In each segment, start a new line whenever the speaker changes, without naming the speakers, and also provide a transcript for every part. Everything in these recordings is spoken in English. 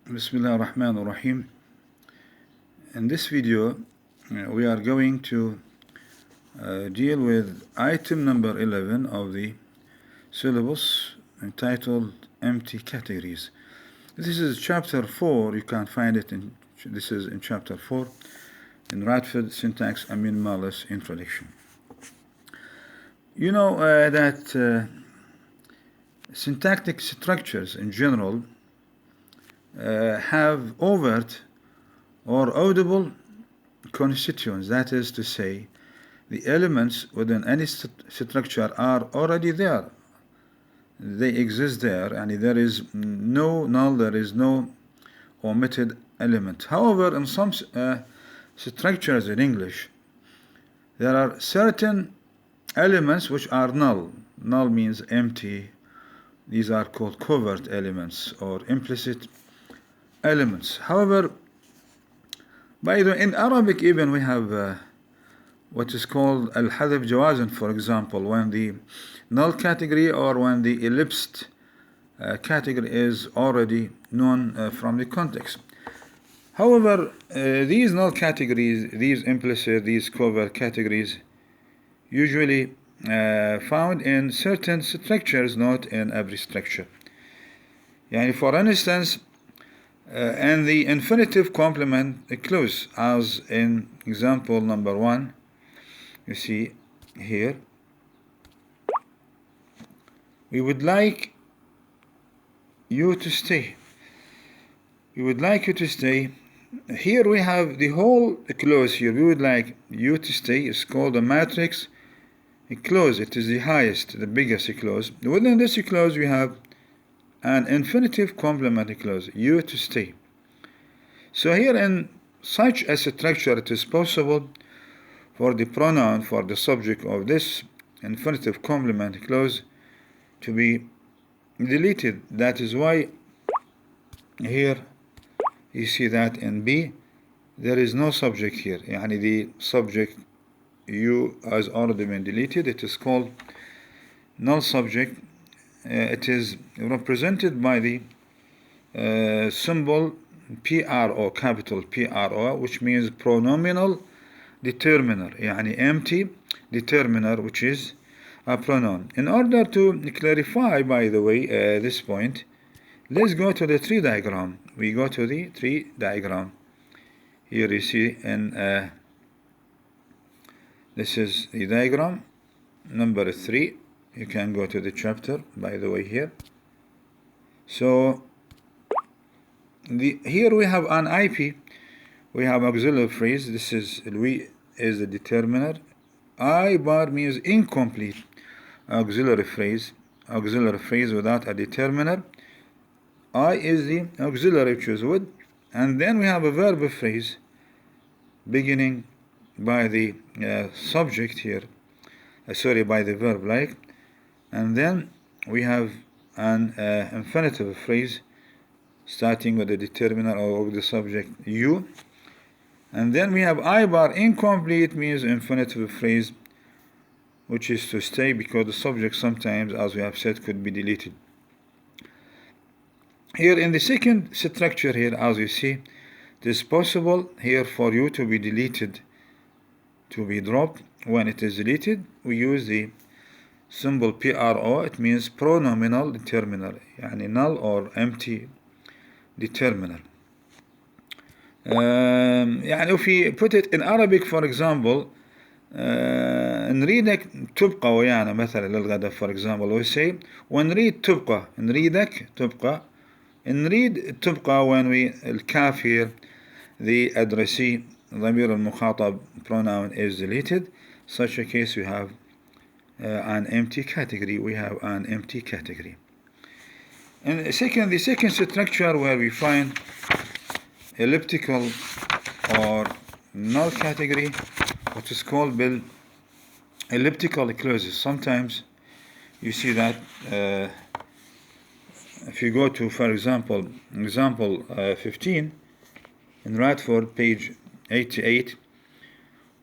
Bismillah ar-Rahman ar-Rahim. In this video, we are going to deal with item number 11 of the syllabus entitled Empty Categories. This is chapter 4. You can find it this is in chapter 4 in Radford Syntax Amin Malus Introduction. You know that syntactic structures in general have overt or audible constituents, that is to say, the elements within any structure are already there. They exist there, and there is no null, there is no omitted element. However, in some structures in English, there are certain elements which are null. Null means empty. These are called covert elements or implicit elements. However, by the way, in Arabic even we have what is called al-hadf jawazan, for example, when the null category or when the ellipsed category is already known from the context. However, these null categories, these implicit, these covert categories, usually found in certain structures, not in every structure. For instance, and the infinitive complement clause, as in example number 1, you see here, we would like you to stay. We would like you to stay. Here we have the whole clause here. We would like you to stay. It's called a matrix clause. It is the highest, the biggest clause. Within this clause we have an infinitive complement clause, you to stay. So here in such a structure, it is possible for the pronoun, for the subject of this infinitive complement clause to be deleted. That is why here you see that in B there is no subject here. The subject you has already been deleted. It is called null subject. It is represented by the symbol PRO, capital PRO, which means pronominal determiner, empty determiner, which is a pronoun. In order to clarify, by the way, this point, let's go to the tree diagram. We go to the tree diagram. Here you see, and this is the diagram number 3. You can go to the chapter, by the way, here. So here we have an IP. We have auxiliary phrase. This is we is the determiner. I bar means incomplete auxiliary phrase. Auxiliary phrase without a determiner. I is the auxiliary choose with, and then we have a verb phrase beginning by the subject here. By the verb like. And then we have an infinitive phrase starting with the determiner or the subject you. And then we have I bar incomplete means infinitive phrase, which is to stay, because the subject sometimes, as we have said, could be deleted. Here in the second structure here, as you see, it is possible here for you to be deleted, to be dropped. When it is deleted, we use the symbol PRO. It means pronominal determiner, null or empty determiner. If we put it in Arabic, for example, نريدك تبقى ويانا مثلا للغدا, for example, we say ونريد تبقى, نريدك تبقى, نريد تبقى when we الكاف here, the addressee ضمير المخاطب pronoun is deleted. Such a case we have an empty category. We have an empty category. And the second structure where we find elliptical or null category, what is called elliptical clauses. Sometimes you see that if you go to, for example 15 in Radford, page 88,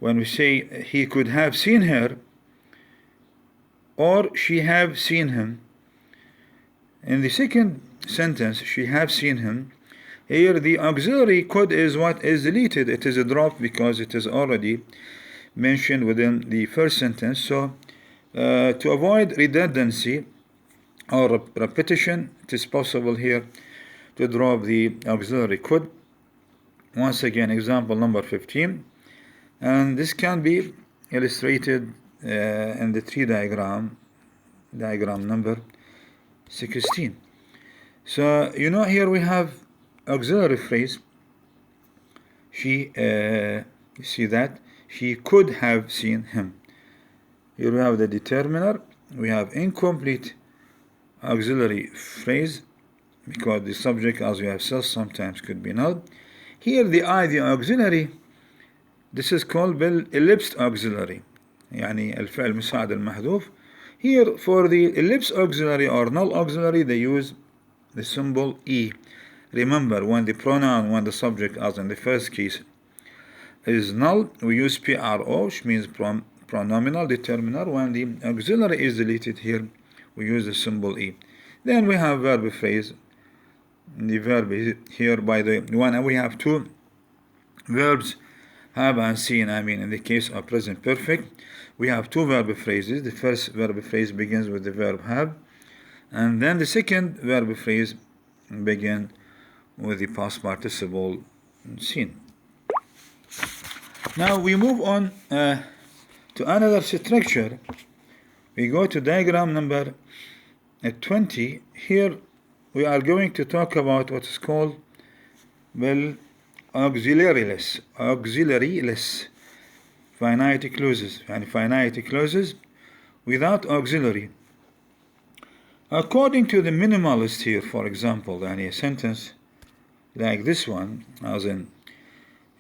when we say he could have seen her or she have seen him, in the second sentence, she have seen him, Here the auxiliary code is what is deleted. It is dropped because it is already mentioned within the first sentence. So to avoid redundancy or repetition, it is possible here to drop the auxiliary code. Once again, example number 15, and this can be illustrated in the tree diagram number 16. So here we have auxiliary phrase. She you see that she could have seen him. Here we have the determiner. We have incomplete auxiliary phrase because the subject, as we have said, sometimes could be null. Here the auxiliary, this is called ellipsed auxiliary, يعني الفعل المساعد المحذوف. Here for the ellipse auxiliary or null auxiliary they use the symbol E. Remember, when the subject, as in the first case, is null, we use PRO, which means pronominal determiner. When the auxiliary is deleted here, we use the symbol E. Then we have verb phrase. The verb here, by the one, we have two verbs, have and seen. In the case of present perfect, we have two verb phrases. The first verb phrase begins with the verb have, and then the second verb phrase begins with the past participle seen. Now we move on to another structure. We go to diagram number 20. Here we are going to talk about what is called auxiliaryless finite clauses, and finite clauses without auxiliary. According to the minimalist here, for example, a sentence like this one, as in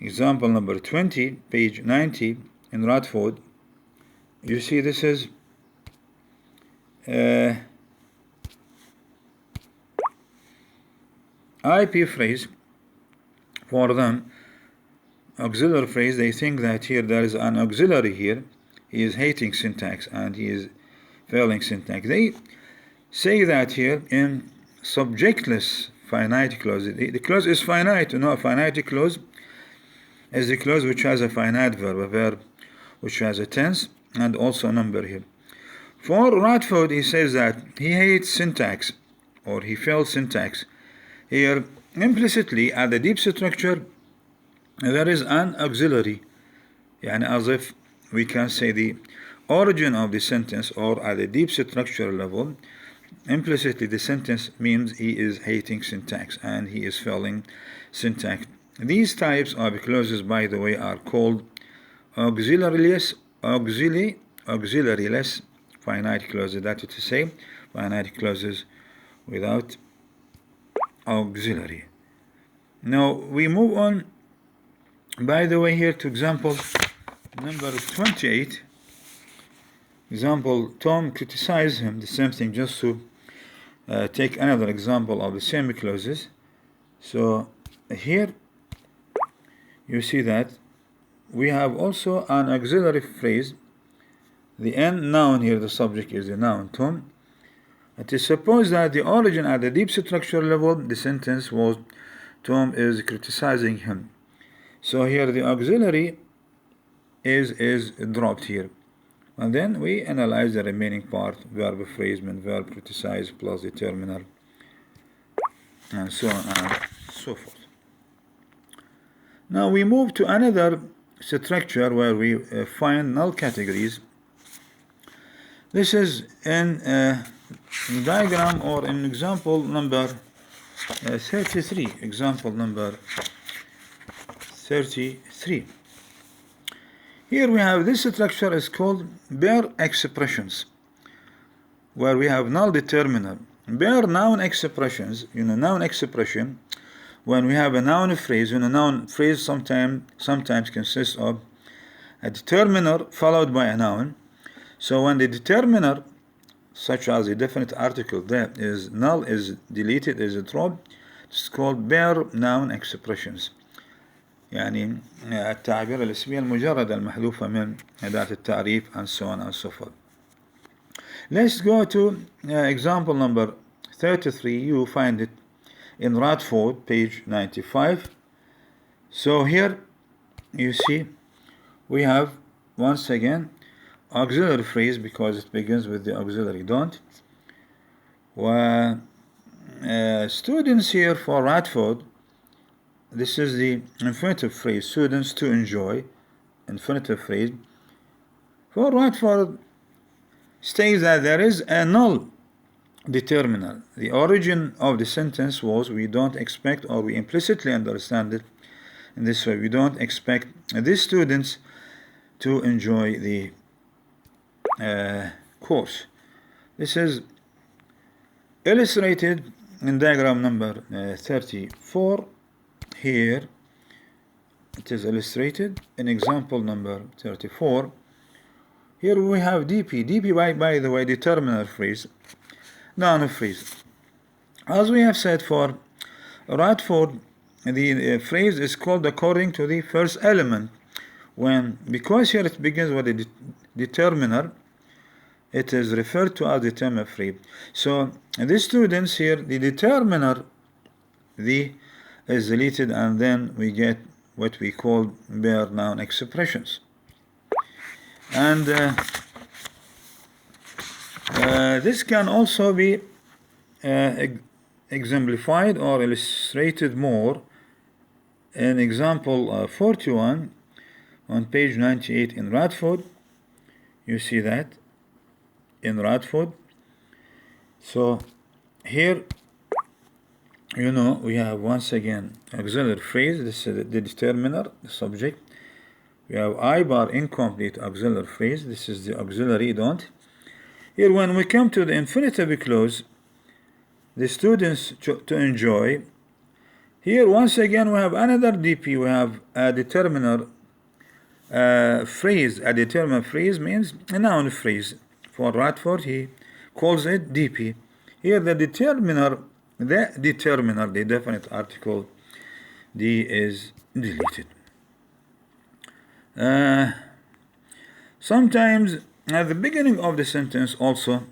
example number 20, page 90 in Radford, you see this is IP phrase. For them, auxiliary phrase, they think that here there is an auxiliary here. He is hating syntax and he is failing syntax. They say that here in subjectless finite clause, the clause is finite. A finite clause is the clause which has a finite verb, a verb which has a tense and also a number here. For Radford, he says that he hates syntax or he fails syntax. Here, implicitly at the deep structure, there is an auxiliary, as if we can say the origin of the sentence, or at the deep structure level, implicitly the sentence means he is hating syntax and he is failing syntax. These types of clauses, by the way, are called auxiliaryless finite clauses. That is to say, finite clauses without auxiliary. Now we move on, by the way, here to example number 28. Example, Tom criticized him. The same thing, just to take another example of the same clauses. So here you see that we have also an auxiliary phrase. The end noun here, the subject is the noun Tom. It is supposed that the origin at the deep structure level, the sentence was Tom is criticizing him. So here the auxiliary is dropped here. And then we analyze the remaining part, verb phrasement, verb criticize plus determiner, and so on and so forth. Now we move to another structure where we find null categories. This is in diagram or in example number 33. Example number 33. Here we have this structure is called bare expressions, where we have null determiner. Bare noun expressions, noun expression, when we have a noun phrase, noun phrase sometimes consists of a determiner followed by a noun. So when the determiner, such as a definite article, there is null, is deleted, is dropped, it's called bare noun expressions. التعبير الاسمية المجردة المحذوفة من أداة التعريف, and so on and so forth. Let's go to example number 33. You find it in Radford, page 95. So here you see we have once again auxiliary phrase because it begins with the auxiliary don't. Students here for Radford, this is the infinitive phrase, students to enjoy, infinitive phrase. For Radford states that there is a null determiner. The origin of the sentence was we don't expect, or we implicitly understand it in this way, we don't expect these students to enjoy the course. This is illustrated in diagram number 34. Here it is illustrated in example number 34. Here we have DP. DP, by the way, determiner phrase, noun phrase. As we have said for Radford, the phrase is called according to the first element. Because here it begins with a determiner, it is referred to as determiner phrase. So the students here, the determiner, is deleted, and then we get what we call bare noun expressions. And this can also be exemplified or illustrated more in example 41 on page 98 in Radford. You see that in Radford. So here, we have once again auxiliary phrase. This is the determiner, the subject. We have I bar incomplete auxiliary phrase. This is the auxiliary don't. Here, when we come to the infinitive clause, the students to enjoy. Here, once again, we have another DP. We have a determiner phrase. A determiner phrase means a noun phrase. For Radford, he calls it DP. Here, the determiner, the definite article, D is deleted. Sometimes at the beginning of the sentence also,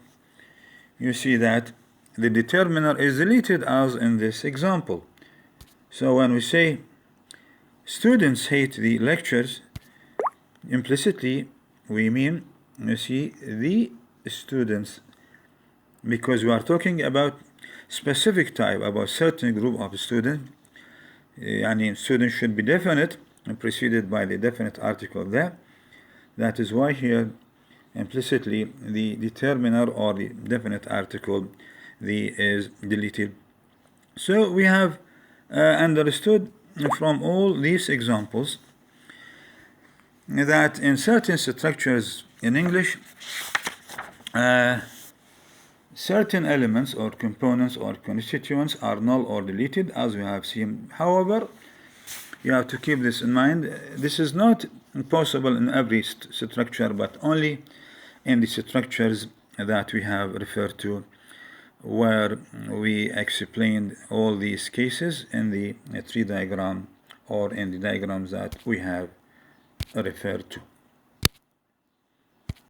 you see that the determiner is deleted, as in this example. So when we say students hate the lectures, implicitly we mean, you see, the students, because we are talking about specific type, about certain group of students. Students should be definite and preceded by the definite article there. That is why here implicitly the determiner or the definite article is deleted. So we have understood from all these examples that in certain structures in English, certain elements or components or constituents are null or deleted, as we have seen. However, you have to keep this in mind. This is not possible in every structure, but only in the structures that we have referred to, where we explained all these cases in the tree diagram or in the diagrams that we have referred to.